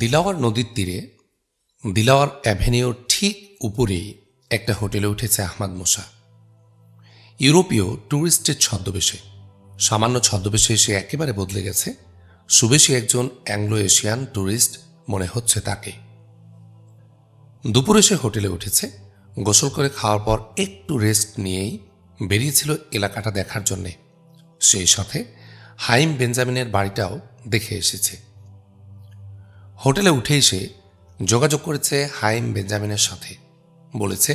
দিলাওয়ার নদীর তীরে দিলাওয়ার অ্যাভিনিউর ঠিক উপরেই একটা হোটেলে উঠেছে আহমাদ মুসা। ইউরোপীয় ট্যুরিস্টের ছদ্মবেশে, সামান্য ছদ্মবেশে সে একেবারে বদলে গেছে। সুবেশী একজন অ্যাংলো এশিয়ান ট্যুরিস্ট মনে হচ্ছে তাকে। দুপুরে সে হোটেলে উঠেছে। গোসল করে খাওয়ার পর একটু রেস্ট নিয়েই বেরিয়েছিল এলাকাটা দেখার জন্যে। সেই সাথে হাইম বেঞ্জামিনের বাড়িটাও দেখে এসেছে। হোটেলে উঠেই সে যোগাযোগ করেছে হাইম বেঞ্জামিনের সাথে। বলেছে,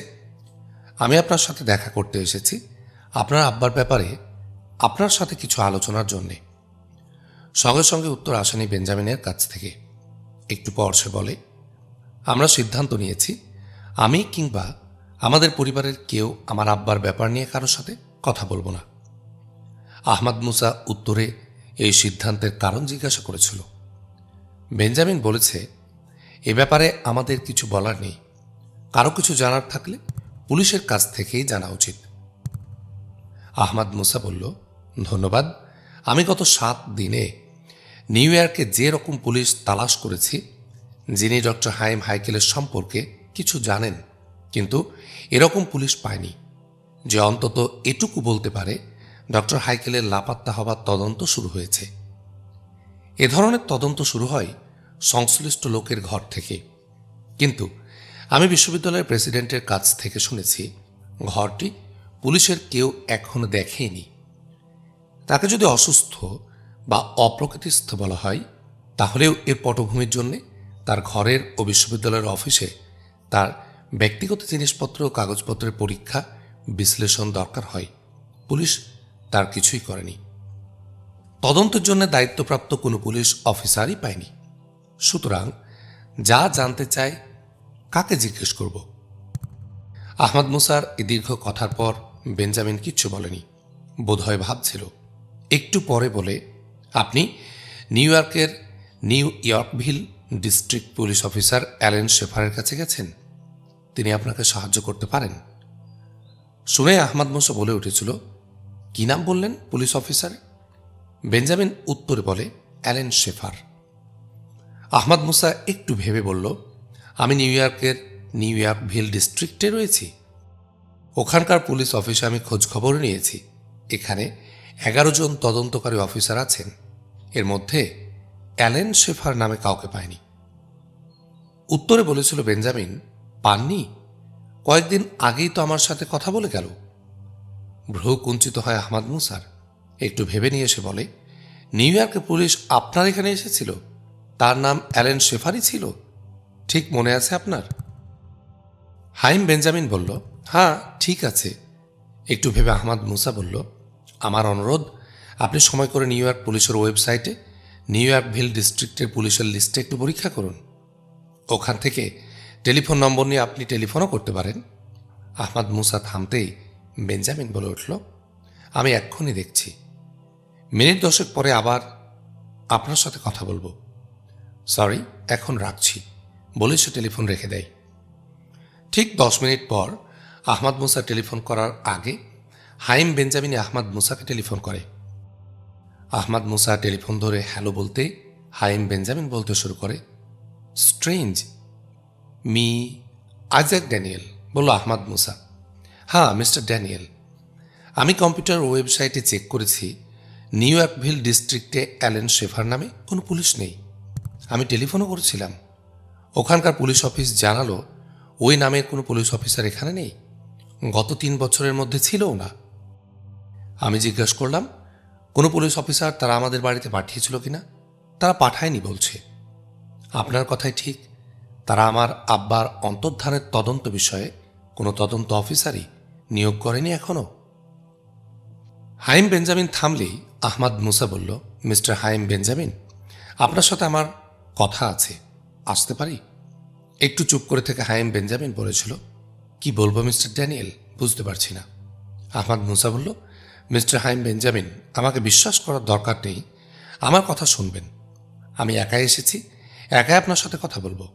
আমি আপনার সাথে দেখা করতে এসেছি, আপনার আব্বার ব্যাপারে আপনার সাথে কিছু আলোচনার জন্যে। সঙ্গে সঙ্গে উত্তর আসেনি বেঞ্জামিনের কাছ থেকে। একটু পর সে বলে, আমরা সিদ্ধান্ত নিয়েছি আমি কিংবা আমাদের পরিবারের কেউ আমার আব্বার ব্যাপার নিয়ে কারোর সাথে কথা বলবো না। আহমাদ মুসা উত্তরে এই সিদ্ধান্তের কারণ জিজ্ঞাসা করেছিল। বেঞ্জামিন বলেছে, এ ব্যাপারে আমাদের কিছু বলার নেই, কারো কিছু জানার থাকলে পুলিশের কাছ থেকেই জানা উচিত। আহমাদ মুসা বলল, ধন্যবাদ, আমি গত 7 দিনে নিউ ইয়র্কে যে রকম পুলিশ তালাশ করেছি, যিনি ডক্টর হাইম হাইকেলের সম্পর্কে কিছু জানেন, কিন্তু এরকম পুলিশ পায়নি যে অন্তত এটুকু বলতে পারে ডক্টর হাইকেলের লাপাত্তা হবার তদন্ত শুরু হয়েছে। এ ধরনের তদন্ত শুরু হয় সংশ্লিষ্ট লোকের ঘর থেকে, কিন্তু আমি বিশ্ববিদ্যালয়ের প্রেসিডেন্টের কাছ থেকে শুনেছি ঘরটি পুলিশের কেউ এখনো দেখেনি। তাকে যদি অসুস্থ বা অপ্রকৃতিস্থ বলা হয়, তাহলেও এর পটভূমির জন্যে তার ঘরের ও বিশ্ববিদ্যালয়ের অফিসে তার ব্যক্তিগত জিনিসপত্র ও কাগজপত্রের পরীক্ষা বিশ্লেষণ দরকার হয়। পুলিশ তার কিছুই করেনি। তদন্তের জন্য দায়িত্বপ্রাপ্ত কোনো পুলিশ অফিসারই পায়নি। সুতরাং যা জানতে চায় কাকে জিজ্ঞেস করব? আহমাদ মুসার এই দীর্ঘ কথার পর বেঞ্জামিন কিচ্ছু বলেনি। বোধহয় ভাবছিল। একটু পরে বলে, আপনি নিউ ইয়র্কের New Yorkville district police officer Allen শেফারের কাছে গেছেন? তিনি আপনাকে সাহায্য করতে পারেন। শুনে আহমাদ মুসা বলে উঠেছিল, কি নাম বললেন পুলিশ অফিসার? বেঞ্জামিন উত্তরে বলে, অ্যালেন শেফার। আহমাদ মুসা একটু ভেবে বলল, আমি নিউ ইয়র্কের নিউ ইয়র্কভিল ডিস্ট্রিক্টে রয়েছি। ওখানকার পুলিশ অফিসে আমি খোঁজ খবর নিয়েছি। এখানে 11 জন তদন্তকারী অফিসার আছেন, এর মধ্যে অ্যালেন শেফার নামে কাউকে পায়নি। উত্তরে বলেছিল বেঞ্জামিন, পাননি? কয়েকদিন আগেই তো আমার সাথে কথা বলে গেল। ভ্রু কুঞ্চিত হয় আহমাদ মুসার। একটু ভেবে নিয়ে এসে বলে, নিউ ইয়র্কে পুলিশ আপনার এখানে এসেছিল? তার নাম অ্যালেন শেফারই ছিল? ঠিক মনে আছে আপনার? হাইম বেঞ্জামিন বলল, হ্যাঁ ঠিক আছে। একটু ভেবে আহমাদ মুসা বলল, আমার অনুরোধ, আপনি সময় করে নিউ ইয়র্ক পুলিশের ওয়েবসাইটে নিউ ইয়র্কভিল ডিস্ট্রিক্টের পুলিশের লিস্টে একটু পরীক্ষা করুন। ওখান থেকে টেলিফোন নম্বর নিয়ে আপনি টেলিফোনও করতে পারেন। আহমাদ মুসা থামতেই বেঞ্জামিন বলে উঠল, আমি এক্ষুনি দেখছি। মিনিট 10 পরে আবার আপনার সাথে কথা বলবো। সরি, এখন রাখছি বলে সে টেলিফোন রেখে দেয়। ঠিক 10 মিনিট পর আহমাদ মুসা টেলিফোন করার আগে হাইম বেঞ্জামিন আহমাদ মুসাকে টেলিফোন করে। আহমাদ মুসা টেলিফোন ধরে হ্যালো বলতে হাইম বেঞ্জামিন বলতে শুরু করে, স্ট্রেঞ্জ, মি আইজ্যাক ড্যানিয়েল। বলল আহমাদ মুসা। হ্যাঁ মিস্টার ড্যানিয়েল, আমি কম্পিউটার ওয়েবসাইটে চেক করেছি, নিউ ইয়র্কভিল ডিস্ট্রিক্টে অ্যালেন শেফার নামে কোনো পুলিশ নেই। আমি টেলিফোনও করেছিলাম, ওখানকার পুলিশ অফিস জানালো ওই নামের কোনো পুলিশ অফিসার এখানে নেই, গত 3 বছরের মধ্যে ছিলও না। আমি জিজ্ঞাসা করলাম কোনো পুলিশ অফিসার তারা আমাদের বাড়িতে পাঠিয়েছিল কিনা, তারা পাঠায়নি বলছে। আপনার কথাই ঠিক, তারা আমার আব্বার অন্তর্ধানের তদন্ত বিষয়ে কোনো তদন্ত অফিসারই নিয়োগ করেনি এখনো। হাইম বেঞ্জামিন থামলেই আহমাদ মুসা বলল, মিস্টার হাইম বেঞ্জামিন, আপনার সাথে আমার কথা আছে, আসতে পারি? একটু চুপ করে থেকে হাইম বেঞ্জামিন বলেছিল, কি বলবো মিস্টার ড্যানিয়েল, বুঝতে পারছি না। আহমাদ মুসা বলল, মিস্টার হাইম বেঞ্জামিন, আমাকে বিশ্বাস করার দরকার নেই, আমার কথা শুনবেন। আমি একাই এসেছি, একাই আপনার সাথে কথা বলবো।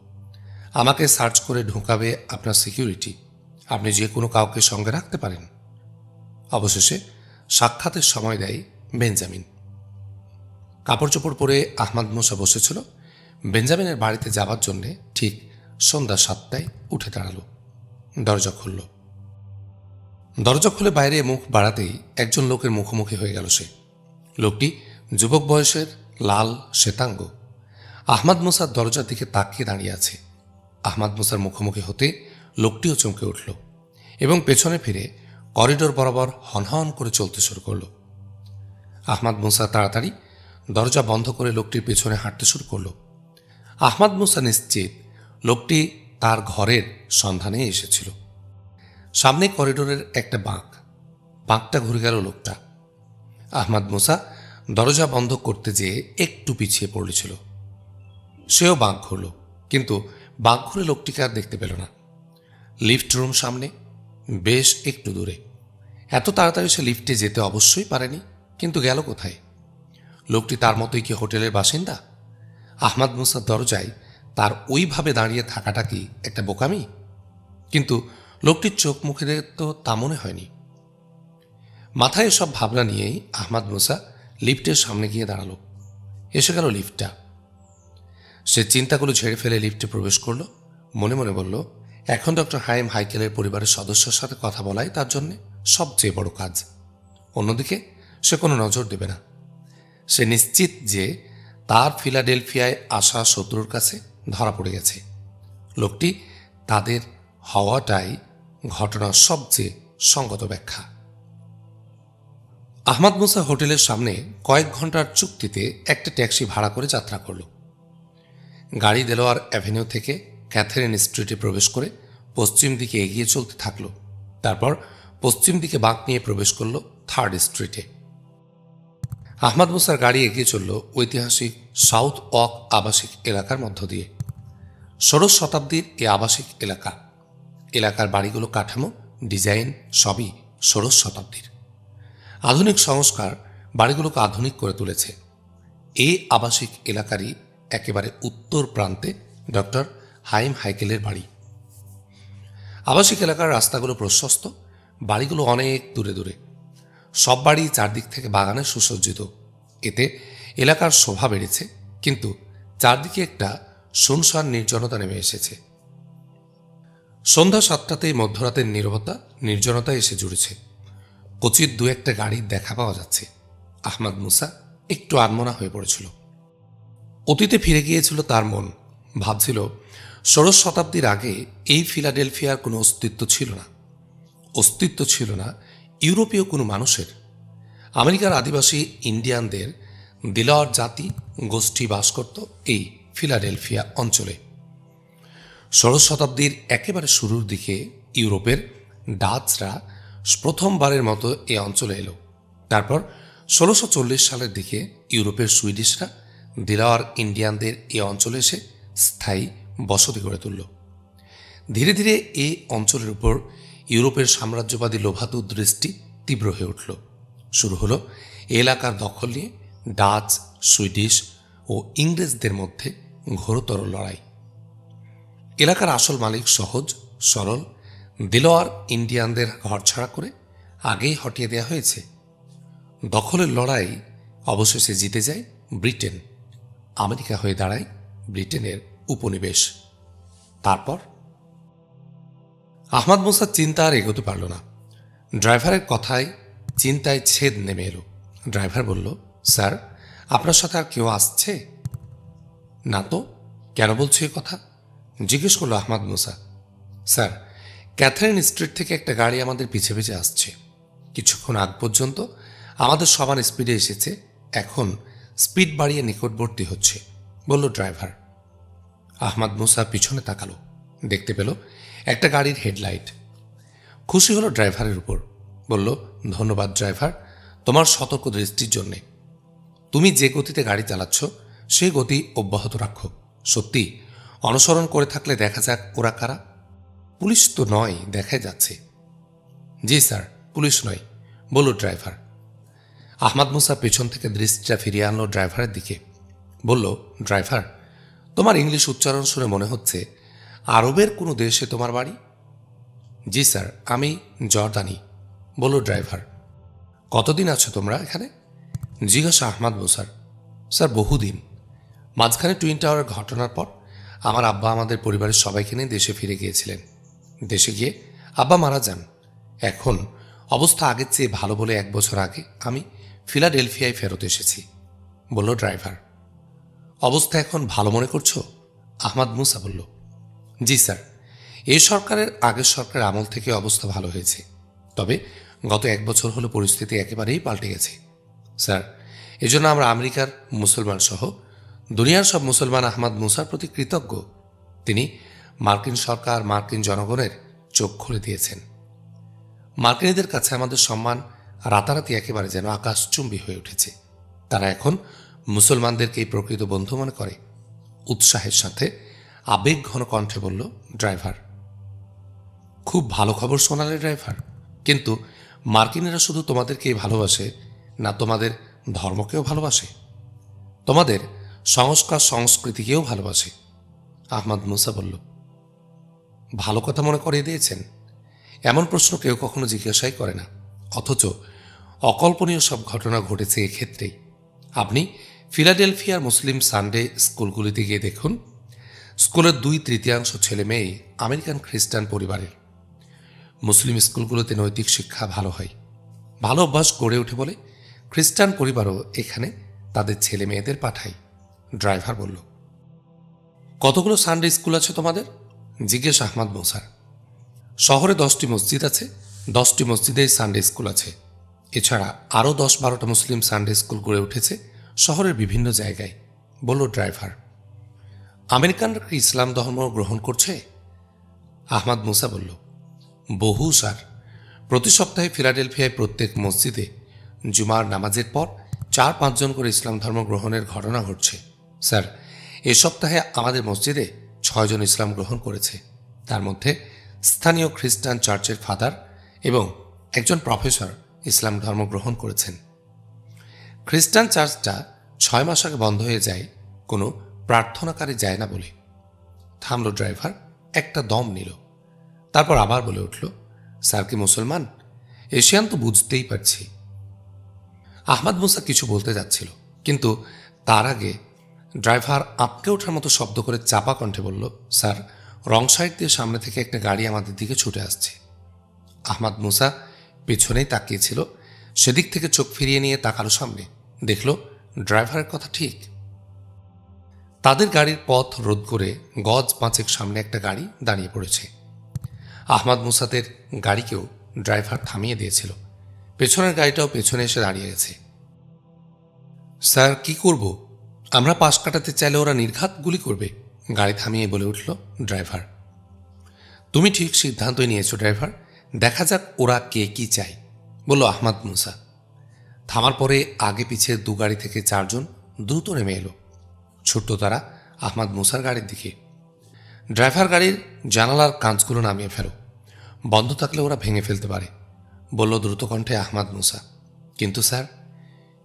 আমাকে সার্চ করে ঢোকাবে আপনার সিকিউরিটি, আপনি যে কোনো কাউকে সঙ্গে রাখতে পারেন। অবশেষে সাক্ষাতের সময় দেয় বেঞ্জামিন। কাপড় চোপড় পরে আহমাদ মুসা বসেছিল। বেঞ্জামিনের বাড়িতে যাবার জন্যে ঠিক সন্ধ্যা 7টায় উঠে দাঁড়ালো। দরজা খুলল। দরজা খুলে বাইরে মুখ বাড়াতেই একজন লোকের মুখোমুখি হয়ে গেল সে। লোকটি যুবক বয়সের, লাল শ্বেতাঙ্গ। আহমাদ মুসার দরজার দিকে তাকিয়ে দাঁড়িয়ে আছে। আহমাদ মুসার মুখোমুখি হতে লোকটিও চমকে উঠল এবং পেছনে ফিরে করিডোর বরাবর হনহন করে চলতে শুরু করল। আহমাদ মুসা তাড়াতাড়ি দরজা বন্ধ করে লোকটির পেছনে হাঁটতে শুরু করল। আহমাদ মুসা নিশ্চিত লোকটি তার ঘরের সন্ধানে এসেছিল। সামনে করিডোরের একটা বাঁকটা ঘুরে গেল লোকটা। আহমাদ মুসা দরজা বন্ধ করতে যেয়ে একটু পিছিয়ে পড়েছিল। সেও বাঁক ঘুরল, কিন্তু বাঁক ঘুরে লোকটিকে আর দেখতে পেল না। লিফট রুম সামনে, বেশ একটু দূরে। এত তাড়াতাড়ি সে লিফটে যেতে অবশ্যই পারেনি, কিন্তু গেল কোথায়? লোকটি তার মতোই কি হোটেলের বাসিন্দা? আহমাদ মুসার দরজায় তার ওইভাবে দাঁড়িয়ে থাকাটা কি একটা বোকামি? কিন্তু লোকটির চোখ মুখে তো তা মনে হয়নি। মাথায় এসব ভাবনা নিয়েই আহমাদ মুসা লিফটের সামনে গিয়ে দাঁড়ালো। এসে গেল লিফটটা। সে চিন্তাগুলো ঝেড়ে ফেলে লিফটে প্রবেশ করল। মনে মনে বলল, এখন ডক্টর হাইম হাইকেলের পরিবারের সদস্যের সাথে কথা বলাই তার জন্য সবচেয়ে বড় কাজ। অন্যদিকে সে কোনো নজর দেবে না। সে নিশ্চিত যে তার ফিলাডেলফিয়ায় আসা শত্রুর কাছে ধরা পড়ে গেছে। লোকটি তাদের হওয়াটাই ঘটনার সবচেয়ে সঙ্গত ব্যাখ্যা। আহমাদ মুসা হোটেলের সামনে কয়েক ঘন্টার চুক্তিতে একটা ট্যাক্সি ভাড়া করে যাত্রা করল। গাড়ি দেলোয়ার অ্যাভিনিউ থেকে ক্যাথেরিন স্ট্রিটে প্রবেশ করে পশ্চিম দিকে এগিয়ে চলতে থাকল। তারপর পশ্চিম দিকে বাঁক নিয়ে প্রবেশ করল 3rd স্ট্রিটে। আহমাদ মুসার গাড়ি এগিয়ে চলল ঐতিহাসিক সাউথ ওয়াক আবাসিক এলাকার মধ্য দিয়ে। 16 শতাব্দীর এ আবাসিক এলাকার বাড়িগুলো কাঠামো, ডিজাইন সবই 16 শতাব্দীর। আধুনিক সংস্কার বাড়িগুলোকে আধুনিক করে তুলেছে। এই আবাসিক এলাকারই একেবারে উত্তর প্রান্তে ডক্টর হাইম হাইকেলের বাড়ি। আবাসিক এলাকার রাস্তাগুলো প্রশস্ত, বাড়িগুলো অনেক দূরে দূরে। সব বাড়ি চারদিক থেকে বাগানে সুসজ্জিত। এতে এলাকার শোভা বেড়েছে, কিন্তু চারদিকে একটা শুনশান নির্জনতা নেমে এসেছে। সন্ধ্যা 7টাতেই মধ্যরাতের নির্জনতা এসে জুড়েছে। কচিত দু একটা গাড়ির দেখা পাওয়া যাচ্ছে। আহমাদ মুসা একটু আনমনা হয়ে পড়েছিল। অতীতে ফিরে গিয়েছিল তার মন। ভাবছিল 16 শতাব্দীর আগে এই ফিলাডেলফিয়ার কোনো অস্তিত্ব ছিল না ইউরোপীয় কোনো মানুষের। আমেরিকার আদিবাসী ইন্ডিয়ানদের দিলাওয়ার জাতি গোষ্ঠী বাস করত এই ফিলাডেলফিয়া অঞ্চলে। 16 শতাব্দীর একেবারে শুরুর দিকে ইউরোপের ডাচরা প্রথমবারের মতো এ অঞ্চলে এলো। তারপর 1640 সালের দিকে ইউরোপের সুইডিশরা দিলাওয়ার ইন্ডিয়ানদের এ অঞ্চলে এসে স্থায়ী বসতি গড়ে তুলল। ধীরে ধীরে এই অঞ্চলের উপর ইউরোপের সাম্রাজ্যবাদী লোভাতু দৃষ্টি তীব্র হয়ে উঠল। শুরু হলো এলাকার দখল নিয়ে ডাচ, সুইডিশ ও ইংরেজদের মধ্যে ঘোরতর লড়াই। এলাকার আসল মালিক সহজ সরল দিলোয়ার ইন্ডিয়ানদের ঘরছাড়া করে আগেই হটিয়ে দেওয়া হয়েছে। দখলের লড়াই অবশেষে জিতে যায় ব্রিটেন। আমেরিকা হয়ে দাঁড়ায় ব্রিটেনের উপনিবেশ। তারপর আহমাদ মুসা চিন্তা আর এগোতে পারল না। ড্রাইভারের কথায় চিন্তায় ছেদ নেমে এলো। ড্রাইভার বলল, স্যার, আপনার সাথে আর কেউ আসছে? না তো, কেন বলছো এ কথা? জিজ্ঞেস করল আহমাদ মুসা। স্যার, ক্যাথরিন স্ট্রিট থেকে একটা গাড়ি আমাদের পিছে পিছে আসছে। কিছুক্ষণ আগ পর্যন্ত আমাদের সমান স্পিডে এসেছে, এখন স্পিড বাড়িয়ে নিকটবর্তী হচ্ছে, বলল ড্রাইভার। আহমাদ মুসা পিছনে তাকালো। দেখতে পেল একটা গাড়ির হেডলাইট। খুশি হলো ড্রাইভারের উপর। বলল, ধন্যবাদ ড্রাইভার, তোমার সতর্ক দৃষ্টির জন্যে। তুমি যে গতিতে গাড়ি চালাচ্ছ সেই গতি অব্যাহত রাখো। সত্যি অনুসরণ করে থাকলে দেখা যাক ওরা কারা। পুলিশ তো নয়, দেখাই যাচ্ছে। জি স্যার, পুলিশ নয়, বলল ড্রাইভার। আহমাদ মুসা পেছন থেকে দৃষ্টিটা ফিরিয়ে আনলো ড্রাইভারের দিকে। বলল, ড্রাইভার, তোমার ইংলিশ উচ্চারণ শুনে মনে হচ্ছে আরবের কোনো দেশে তোমার বাড়ি। জি স্যার, আমি জর্দানি, বলল ড্রাইভার। কতদিন আছো তোমরা এখানে? জিজ্ঞাসা আহমাদ মুসার। স্যার, বহুদিন। মাঝখানে টুইন টাওয়ারের ঘটনার পর আমার আব্বা আমাদের পরিবারের সবাইকে নিয়ে দেশে ফিরে গিয়েছিলেন। দেশে গিয়ে আব্বা মারা যান। এখন অবস্থা আগের চেয়ে ভালো বলে 1 বছর আগে আমি ফিলাডেলফিয়ায় ফেরত এসেছি, বলল ড্রাইভার। অবস্থা এখন ভালো মনে করছো? আহমাদ মুসা বলল, জি স্যার, এই সরকারের আগের সরকারের আমল থেকে অবস্থা ভালো হয়েছে, তবে গত 1 বছর হলো পরিস্থিতি একেবারেই পাল্টে গেছে স্যার। এজন্য আমরা আমেরিকার মুসলমান সহ দুনিয়ার সব মুসলমান আহমাদ মুসার প্রতি কৃতজ্ঞ। তিনি মার্কিন সরকার, মার্কিন জনগণের চোখ খুলে দিয়েছেন। মার্কিনীদের কাছে আমাদের সম্মান রাতারাতি একেবারে যেন আকাশচুম্বী হয়ে উঠেছে। তারা এখন মুসলমানদেরকেই প্রকৃত বন্ধু মনে করে, উৎসাহের সাথে আবেগ ঘন কণ্ঠে বলল ড্রাইভার। খুব ভালো খবর শোনালে ড্রাইভার, কিন্তু মার্কিনীরা শুধু তোমাদেরকেই ভালোবাসে না, তোমাদের ধর্মকেও ভালোবাসে, তোমাদের সংস্কার সংস্কৃতিকেও ভালোবাসে। আহমাদ মুসা বলল, ভালো কথা মনে করিয়ে দিয়েছেন। এমন প্রশ্ন কেউ কখনো জিজ্ঞাসাই করে না, অথচ অকল্পনীয় সব ঘটনা ঘটেছে এক্ষেত্রেই। আপনি ফিলাডেলফিয়ার মুসলিম সানডে স্কুলগুলিতে গিয়ে দেখুন, স্কুলের 2/3 ছেলে মেয়ে আমেরিকান খ্রিস্টান পরিবারের। মুসলিম স্কুলগুলোতে নৈতিক শিক্ষা ভালো হয়, ভালো অভ্যাস গড়ে ওঠে বলে খ্রিস্টান পরিবারও এখানে তাদের ছেলে মেয়েদের পাঠায়। ড্রাইভার বলল, কতগুলো সানডে স্কুল আছে তোমাদের? জিজ্ঞেস আহমাদ মুসার। শহরে 10টি মসজিদ আছে, 10টি মসজিদেই সানডে স্কুল আছে। এছাড়া আরও 10-12টা মুসলিম সানডে স্কুল গড়ে উঠেছে শহরের বিভিন্ন জায়গায়, বলল ড্রাইভার। আমেরিকানরা কি ইসলাম ধর্ম গ্রহণ করছে? আহমাদ মুসা বলল, বহু স্যার। প্রতি সপ্তাহে ফিলাডেলফিয়ায় প্রত্যেক মসজিদে জুমার নামাজের পর 4-5 জন করে ইসলাম ধর্ম গ্রহণের ঘটনা ঘটছে স্যার। এ সপ্তাহে আমাদের মসজিদে 6 জন ইসলাম গ্রহণ করেছে, তার মধ্যে স্থানীয় খ্রিস্টান চার্চের ফাদার এবং একজন প্রফেসর ইসলাম ধর্ম গ্রহণ করেছেন। খ্রিস্টান চার্চটা 6 মাস আগে বন্ধ হয়ে যায় কোনো প্রার্থনাকারী যায় না বলে। থামল ড্রাইভার, একটা দম নিল, তারপর আবার বলে উঠল, স্যার কি মুসলমান? এশিয়ান তো বুঝতেই পারছি। আহমাদ মুসা কিছু বলতে যাচ্ছিল, কিন্তু তার আগে ড্রাইভার আঁতকে ওঠার মতো শব্দ করে চাপা কণ্ঠে বলল, স্যার, রং সাইড দিয়ে সামনে থেকে একটা গাড়ি আমাদের দিকে ছুটে আসছে। আহমাদ মুসা পেছনেই তাকিয়েছিল, সেদিক থেকে চোখ ফিরিয়ে নিয়ে তাকালো সামনে, দেখল ড্রাইভারের কথা ঠিক। তাদের গাড়ির পথ রোধ করে গজ 5 সামনে একটা গাড়ি দাঁড়িয়ে পড়েছে। আহমাদ মুসাদের গাড়িকেও ড্রাইভার থামিয়ে দিয়েছিল, পেছনের গাড়িটাও পেছনে এসে দাঁড়িয়ে গেছে। স্যার কি করব? আমরা পাশ কাটাতে চাইলে ওরা নির্ঘাত গুলি করবে, গাড়ি থামিয়ে বলে উঠল ড্রাইভার। তুমি ঠিক সিদ্ধান্তই নিয়েছো ড্রাইভার, দেখা যাক ওরা কে কি চায়, বলল আহমাদ মুসা। থামার পরে আগে পিছে 2 গাড়ি থেকে 4 জন দ্রুত নেমে এলো, ছুটল তারা আহমাদ মুসার গাড়ির দিকে। ড্রাইভার গাড়ির জানালার কাঁচগুলো নামিয়ে ফেলো, বন্ধ থাকলে ওরা ভেঙে ফেলতে পারে, বলল দ্রুত কণ্ঠে আহমাদ মুসা। কিন্তু স্যার,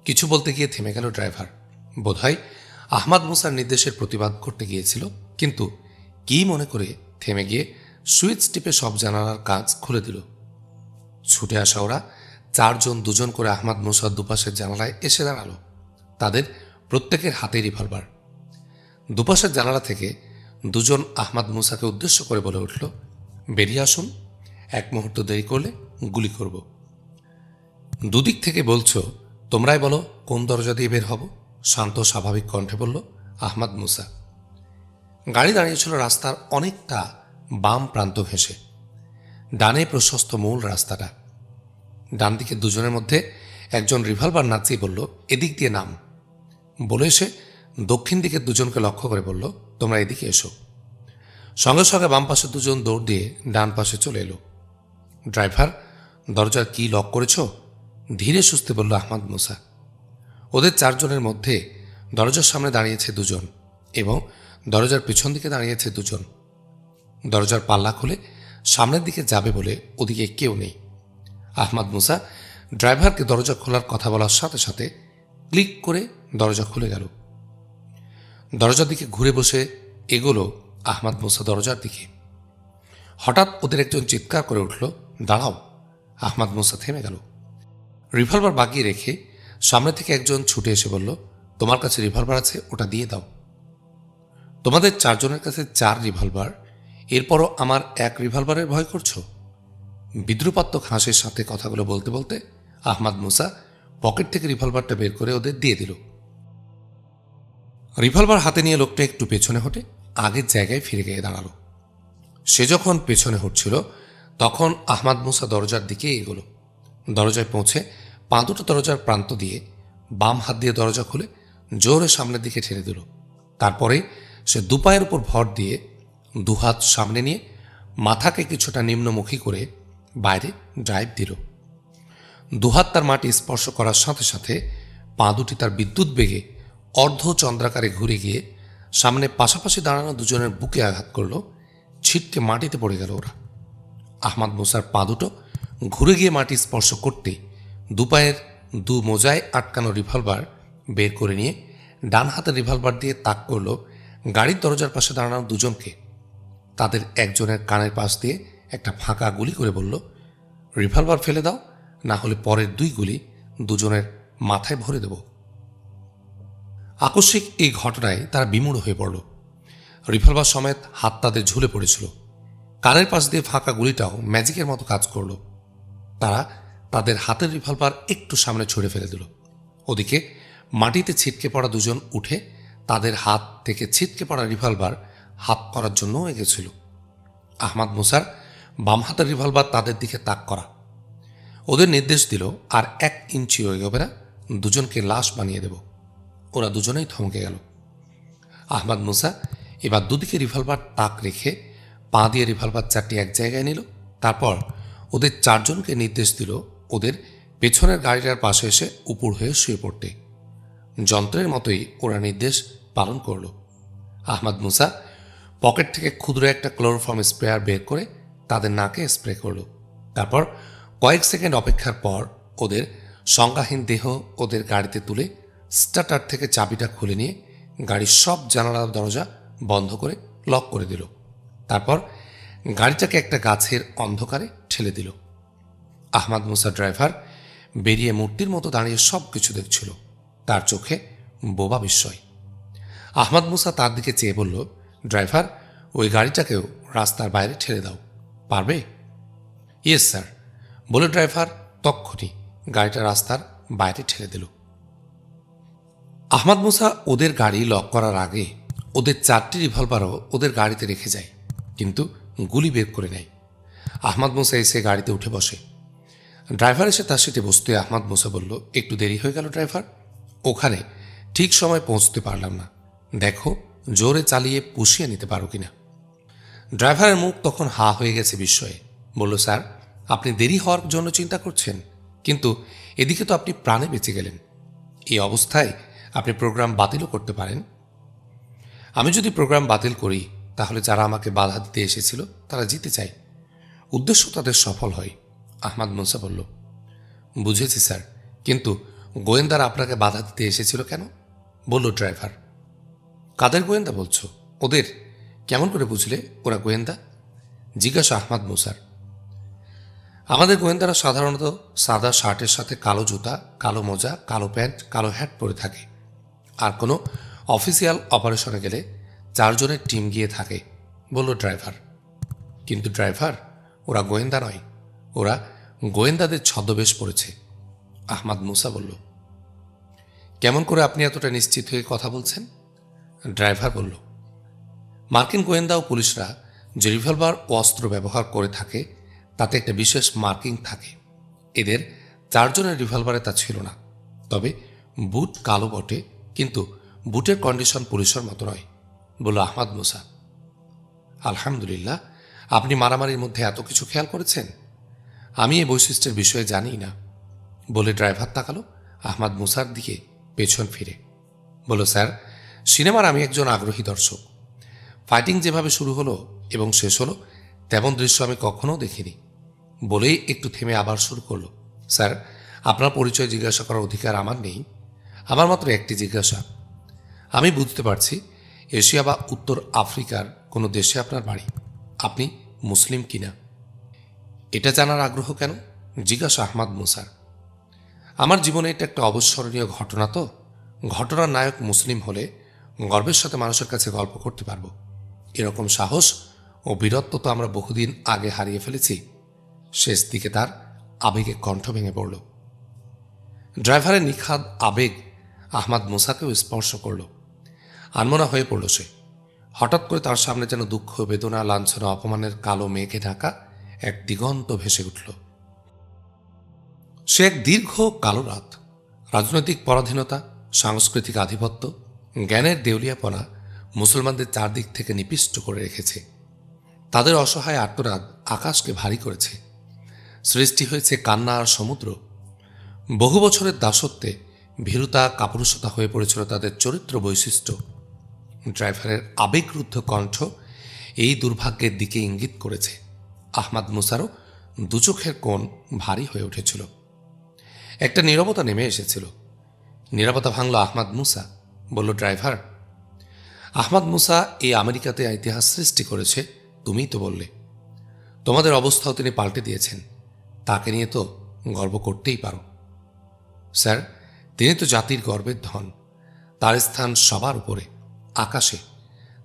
কিছু বলতে গিয়ে থেমে গেল ড্রাইভার। বোধহয় আহমাদ মুসার নির্দেশের প্রতিবাদ করতে গিয়েছিল, কিন্তু কি মনে করে থেমে গিয়ে সুইচ টিপে সব জানালার কাঁচ খুলে দিল। ছুটে আসা ওরা 4 জন 2 জন করে আহমাদ মুসার দুপাশের জানালায় এসে দাঁড়ালো, তাদের প্রত্যেকের হাতে রিভলভার। দুপাশের জানালা থেকে 2 জন আহমাদ মুসাকে উদ্দেশ্য করে বলে উঠল, বেরিয়ে আসুন, 1 মুহূর্ত দেরি করলে গুলি করব। দুদিক থেকে বলছো, তোমরাই বলো কোন দরজা দিয়ে বের হব, শান্ত স্বাভাবিক কণ্ঠে বলল আহমাদ মুসা। গাড়ি দাঁড়িয়েছিল রাস্তার অনেকটা বাম প্রান্ত ঘেঁষে, ডানে প্রশস্ত মূল রাস্তাটা। ডান দিকে 2 জনের মধ্যে একজন রিভলভার নাচিয়ে বলল, এদিক দিয়ে নাম, বলে এসে দক্ষিণ দিকে 2 জনকে লক্ষ্য করে বলল, তোমরা এদিকে এসো। সঙ্গে সঙ্গে বাম পাশে 2 জন দৌড় দিয়ে ডান পাশে চলে এলো। ড্রাইভার, দরজার কি লক করেছ? ধীরে সুস্থে বলল আহমাদ মুসা। ওদের 4 জনের মধ্যে দরজার সামনে দাঁড়িয়েছে 2 জন এবং দরজার পিছন দিকে দাঁড়িয়েছে 2 জন। দরজার পাল্লা খুলে সামনের দিকে যাবে বলে ওদিকে কেউ নেই। আহমাদ মুসা ড্রাইভারকে দরজা খোলার কথা বলার সাথে সাথে ক্লিক করে দরজা খুলে গেল। দরজার দিকে ঘুরে বসে এগোলো আহমাদ মুসা দরজার দিকে। হঠাৎ ওদের একজন চিৎকার করে উঠল, দাঁড়াও! আহমাদ মুসা থেমে গেল। রিভলভার বাগিয়ে রেখে সামনে থেকে একজন ছুটে এসে বলল, তোমার কাছে রিভলভার আছে, ওটা দিয়ে দাও। তোমাদের 4 জনের কাছে 4 রিভলভার, এরপরও আমার এক রিভলভারের ভয় করছো? বিদ্রুপাত্মক হাসির সাথে কথাগুলো বলতে বলতে আহমাদ মুসা পকেট থেকে রিভলভারটা বের করে ওদের দিয়ে দিল। রিভলভার হাতে নিয়ে লোকটা একটু পেছনে হটে আগের জায়গায় ফিরে গিয়ে দাঁড়ালো। সে যখন পেছনে হটছিল তখন আহমাদ মুসা দরজার দিকে এগোলো। দরজায় পৌঁছে পা দুটো দরজার প্রান্ত দিয়ে বাম হাত দিয়ে দরজা খুলে জোরে সামনের দিকে ঠেলে দিল। তারপরে সে দুপায়ের উপর ভর দিয়ে দুহাত সামনে নিয়ে মাথাকে কিছুটা নিম্নমুখী করে বাইরে ড্রাইভ দিল। দুহাত তার মাটি স্পর্শ করার সাথে সাথে পা দুটি তার বিদ্যুৎ বেগে অর্ধ চন্দ্রাকারে ঘুরে গিয়ে সামনে পাশাপাশি দাঁড়ানো দুজনের বুকে আঘাত করল। ছিটকে মাটিতে পড়ে গেল ওরা। আহমাদ মুসার পা দুটো ঘুরে গিয়ে মাটি স্পর্শ করতেই দুপায়ের দু মোজায় আটকানো রিভলভার বের করে নিয়ে ডান হাতের রিভলভার দিয়ে তাক করল গাড়ির দরজার পাশে দাঁড়ানো দুজনকে। তাদের একজনের কানের পাশ দিয়ে একটা ফাঁকা গুলি করে বলল, রিভলভার ফেলে দাও, না হলে পরের 2 গুলি দুজনের মাথায় ভরে দেব। আকস্মিক এই ঘটনায় তারা বিমূঢ় হয়ে পড়ল। রিভলভার সমেত হাত তাদের ঝুলে পড়েছিল। কানের পাশ দিয়ে ফাঁকা গুলিটাও ম্যাজিকের মতো কাজ করল। তারা তাদের হাতের রিভলভার একটু সামনে ছুঁড়ে ফেলে দিল। ওদিকে মাটিতে ছিটকে পড়া দুজন উঠে তাদের হাত থেকে ছিটকে পড়া রিভলভার হাত করার জন্য এগেছিল। আহমাদ মুসার বাম হাতের রিভলভার তাদের দিকে তাক করা। ওদের নির্দেশ দিল, আর 1 ইঞ্চিও এগোবে না, দুজনকে লাশ বানিয়ে দেব। ওরা দুজনেই থমকে গেল। আহমাদ মুসা এবার দুদিকে রিভলভার তাক রেখে পা দিয়ে রিভলভার 4টি এক জায়গায় নিল। তারপর ওদের 4 জনকে নির্দেশ দিল ওদের পেছনের গাড়িটার পাশে এসে উপর হয়ে শুয়ে পড়তে। যন্ত্রের মতোই ওরা নির্দেশ পালন করল। আহমাদ মুসা পকেট থেকে ক্ষুদ্র একটা ক্লোরোফর্ম স্প্রেয়ার বের করে তাদের নাকে স্প্রে করল। তারপর কয়েক সেকেন্ড অপেক্ষার পর ওদের সংজ্ঞাহীন দেহ ওদের গাড়িতে তুলে স্টার্টার থেকে চাবিটা খুলে নিয়ে গাড়ির সব জানালা দরজা বন্ধ করে লক করে দিল। তারপর গাড়িটাকে একটা গাছের অন্ধকারে ঠেলে দিল। আহমাদ মুসা ড্রাইভার বেরিয়ে মূর্তির মতো দাঁড়িয়ে সব কিছু দেখছিল। তার চোখে বোবা বিস্ময়। আহমাদ মুসা তার দিকে চেয়ে বলল, ড্রাইভার, ওই গাড়িটাকেও রাস্তার বাইরে ঠেলে দাও, পারবে? ইয়েস স্যার বলে ড্রাইভার তক্ষুনি গাড়িটা রাস্তার বাইরে ঠেলে দিল। আহমাদ মুসা ওদের গাড়ি লক করার আগে ওদের 4টি রিভলভারও ওদের গাড়িতে রেখে যায়, কিন্তু গুলি বের করে নেয়। আহমাদ মুসা এসে গাড়িতে উঠে বসে। ড্রাইভার এসে তার সিটে বসতে আহমাদ মুসা বলল, একটু দেরি হয়ে গেল ড্রাইভার, ওখানে ঠিক সময় পৌঁছতে পারলাম না, দেখো জোরে চালিয়ে পুষিয়ে নিতে পারো কিনা। ড্রাইভারের মুখ তখন হা হয়ে গেছে বিস্ময়ে। বলল, স্যার, আপনি দেরি হওয়ার জন্য চিন্তা করছেন, কিন্তু এদিকে তো আপনি প্রাণে বেঁচে গেলেন। এই অবস্থায় আপনি প্রোগ্রাম বাতিলও করতে পারেন। আমি যদি প্রোগ্রাম বাতিল করি তাহলে যারা আমাকে বাধা দিতে এসেছিল তারা জিতে চায়, উদ্দেশ্য তাদের সফল হয়। আহমাদ মুসা বলল, বুঝেছি স্যার, কিন্তু গোয়েন্দারা আপনাকে বাধা দিতে এসেছিল কেন? বলল ড্রাইভার। কাদের গোয়েন্দা বলছো? ওদের কেমন করে বুঝলে ওরা গোয়েন্দা? জিজ্ঞাসা আহমাদ মুসার। আমাদের গোয়েন্দারা সাধারণত সাদা শার্টের সাথে কালো জুতা, কালো মোজা, কালো প্যান্ট, কালো হ্যাট পরে থাকে। আর কোনো অফিসিয়াল অপারেশনে গেলে 4 জনের টিম গিয়ে থাকে, বলল ড্রাইভার। কিন্তু ড্রাইভার, ওরা গোয়েন্দা নয়, ওরা গোয়েন্দাদের ছদ্মবেশ পড়েছে। আহমাদ মুসা বলল। কেমন করে আপনি এতটা নিশ্চিত হয়ে কথা বলছেন? ড্রাইভার বলল, মার্কিন গোয়েন্দা ও পুলিশরা যে রিভলভার ও অস্ত্র ব্যবহার করে থাকে তাতে একটা বিশেষ মার্কিং থাকে। এদের 4 জনের রিভলভারে তা ছিল না। তবে বুট কালো বটে, কিন্তু বুটের কন্ডিশন পুলিশের মতো নয়, বলল আহমাদ মুসা। আলহামদুলিল্লাহ, আপনি মারামারির মধ্যে এত কিছু খেয়াল করেছেন। আমি এই বৈশিষ্ট্যের বিষয়ে জানি না, বলে ড্রাইভার তাকালো আহমাদ মুসার দিকে পেছন ফিরে। বলল, স্যার, সিনেমার আমি একজন আগ্রহী দর্শক। ফাইটিং যেভাবে শুরু হলো এবং শেষ হলো তেমন দৃশ্য আমি কখনো দেখিনি। বলেই একটু থেমে আবার শুরু করলো, স্যার, আপনার পরিচয় জিজ্ঞাসা করার অধিকার আমার নেই। আমার মাত্র একটি জিজ্ঞাসা। আমি বুঝতে পারছি এশিয়া বা উত্তর আফ্রিকার কোনো দেশে আপনার বাড়ি। আপনি মুসলিম কিনা এটা জানার আগ্রহ কেন? জিজ্ঞাসা আহমাদ মুসার। আমার জীবনে এটা একটা অবিস্মরণীয় ঘটনা। তো ঘটনার নায়ক মুসলিম হলে গর্বের সাথে মানুষের কাছে গল্প করতে পারবো। এরকম সাহস ও বীরত্ব তো আমরা বহুদিন আগে হারিয়ে ফেলেছি। শেষ দিকে তার আবেগে কণ্ঠ ভেঙে পড়ল। ড্রাইভারের নিখাদ আবেগ আহমাদ মুসাকেও স্পর্শ করল। আনমনা হয়ে পড়ল সে। হঠাৎ করে তার সামনে যেন দুঃখ, বেদনা, লাঞ্ছনা, অপমানের কালো মেঘে ঢাকা এক দিগন্ত ভেসে উঠল। সে এক দীর্ঘ কালো রাত। রাজনৈতিক পরাধীনতা, সাংস্কৃতিক আধিপত্য, জ্ঞানের দেউলিয়াপনা মুসলমানদের চারদিক থেকে নিপিষ্ট করে রেখেছে। তাদের অসহায় আর্তনাদ আকাশকে ভারী করেছে। সৃষ্টি হয়েছে কান্না আর সমুদ্র। বহু বছরের দাসত্বে ভীরুতা, কাপুরুষতা হয়ে পড়েছিল তাদের চরিত্র বৈশিষ্ট্য। ড্রাইভারের আবেগরুদ্ধ কণ্ঠ এই দুর্ভাগ্যের দিকে ইঙ্গিত করেছে। আহমাদ মুসারও দুচোখের কোণ ভারী হয়ে উঠেছিল। একটা নীরবতা নেমে এসেছিল। নীরবতা ভাঙল আহমাদ মুসা। বলল, ড্রাইভার, আহমাদ মুসা এই আমেরিকাতে ইতিহাস সৃষ্টি করেছে, তুমিই তো বললে। তোমাদের অবস্থাও তিনি পাল্টে দিয়েছেন। তাকে নিয়ে তো গর্ব করতেই পারো। স্যার, তিনি তো জাতির গর্বের ধন। তার স্থান সবার উপরে, আকাশে।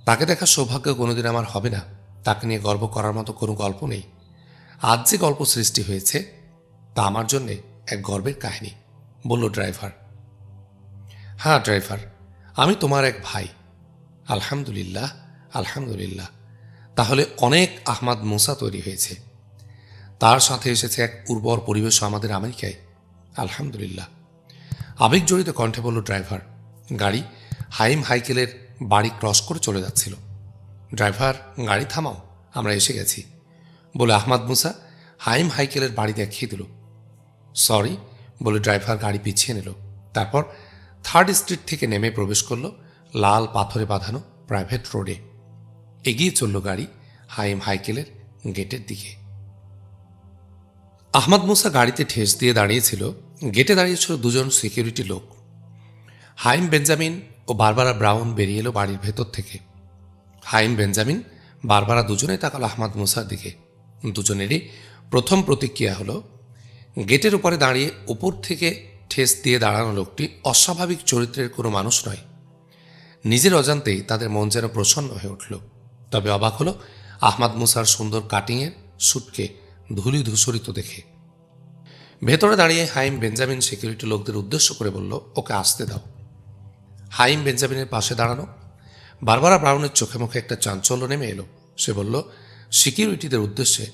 তাকে দেখার সৌভাগ্য কোনোদিন আমার হবে না। তাকে নিয়ে গর্ব করার মতো কোনো গল্প নেই। আজ যে গল্প সৃষ্টি হয়েছে তা আমার জন্যে এক গর্বের কাহিনী, বলল ড্রাইভার। হ্যাঁ ড্রাইভার, আমি তোমার এক ভাই। আলহামদুলিল্লাহ, আলহামদুলিল্লাহ। তাহলে অনেক আহমাদ মুসা তৈরি হয়েছে। তার সাথে এসেছে এক উর্বর পরিবেশ আমাদের আমেরিকায়। আলহামদুলিল্লাহ, আবেগজড়িত কণ্ঠে বলল ড্রাইভার। গাড়ি হাইম হাইকেলের বাড়ি ক্রস করে চলে যাচ্ছিল। ড্রাইভার, গাড়ি থামাও, আমরা এসে গেছি, বলে আহমাদ মুসা হাইম হাইকেলের বাড়ি দেখিয়ে দিল। সরি, বলে ড্রাইভার গাড়ি পিছিয়ে নিল। তারপর 3rd স্ট্রিট থেকে নেমে প্রবেশ করল লাল পাথরে বাঁধানো প্রাইভেট রোডে। এগিয়ে চলল গাড়ি হাইম হাইকেলের গেটের দিকে। আহমাদ মুসা গাড়িতে ঠেস দিয়ে দাঁড়িয়েছিল। গেটে দাঁড়িয়েছিল দুজন সিকিউরিটি লোক। হাইম বেঞ্জামিন ও বারবারা ব্রাউন বেরিয়ে এলো বাড়ির ভেতর থেকে। হাইম বেঞ্জামিন, বারবারা দুজনেই তাকাল আহমাদ মুসার দিকে। দুজনেরই প্রথম প্রতিক্রিয়া হলো, গেটের উপরে দাঁড়িয়ে উপর থেকে ঠেস দিয়ে দাঁড়ানো লোকটি অস্বাভাবিক চরিত্রের কোনো মানুষ নয়। নিজের অজান্তেই তাদের মন যেন প্রসন্ন হয়ে উঠল। তবে অবাক হলো আহমাদ মুসার সুন্দর কাটিংয়ের স্যুটকে ধূলি ধূসরিত দেখে। ভেতরে দাঁড়িয়ে হাইম বেঞ্জামিন সিকিউরিটি লোকদের উদ্দেশ্য করে বলল, ওকে আসতে দাও। হাইম বেঞ্জামিনের পাশে দাঁড়ানো বারবারা ব্রাউনের চোখে মুখে একটা চাঞ্চল্য নেমে এলো। সে বলল সিকিউরিটিদের উদ্দেশ্যে,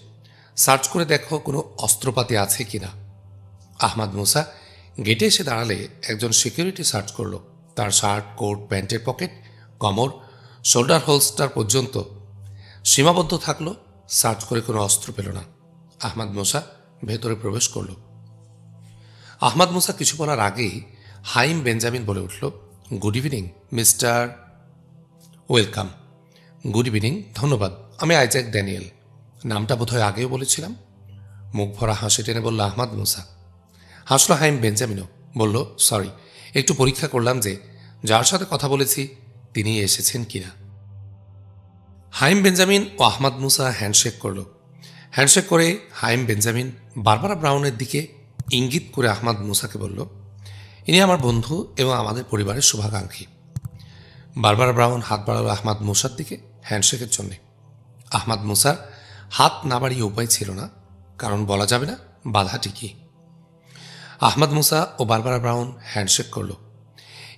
সার্চ করে দেখো কোনো অস্ত্রপাতি আছে কিনা। আহমাদ মুসা গেটে এসে দাঁড়ালে একজন সিকিউরিটি সার্চ করল। তার শার্ট, কোট, প্যান্টের পকেট, কমর, শোল্ডার হোলস্টার পর্যন্ত সীমাবদ্ধ থাকলো। সার্চ করে কোনো অস্ত্র পেল না। আহমাদ মুসা ভেতরে প্রবেশ করল। আহমাদ মুসা কিছু বলার আগেই হাইম বেঞ্জামিন বলে উঠল, good evening mister. Welcome. Good evening, ধন্যবাদ। আমি আইজ্যাক ড্যানিয়েল। নামটা বোধহয় আগেও বলেছিলাম। মুখ ভরা হাসি টেনে বলল আহমাদ মুসা। হাসল হাইম বেঞ্জামিনও। বলল, সরি, একটু পরীক্ষা করলাম যে যার সাথে কথা বলেছি তিনি এসেছেন কিনা। হাইম বেঞ্জামিন ও আহমাদ মুসা হ্যান্ডশেক করল। হ্যান্ডশেক করে হাইম বেঞ্জামিন বারবারা ব্রাউনের দিকে ইঙ্গিত করে আহমাদ মুসাকে বলল, ইনি আমার বন্ধু এবং আমাদের পরিবারের শুভাকাঙ্ক্ষী। বারবারা ব্রাউন হাত বাড়াল আহমাদ মুসার দিকে হ্যান্ডশেকের জন্যে। আহমাদ মুসার হাত না বাড়িয়ে উপায় ছিল না, কারণ বলা যাবে না বাধাটি কি। আহমাদ মুসা ও বারবারা ব্রাউন হ্যান্ডশেক করল।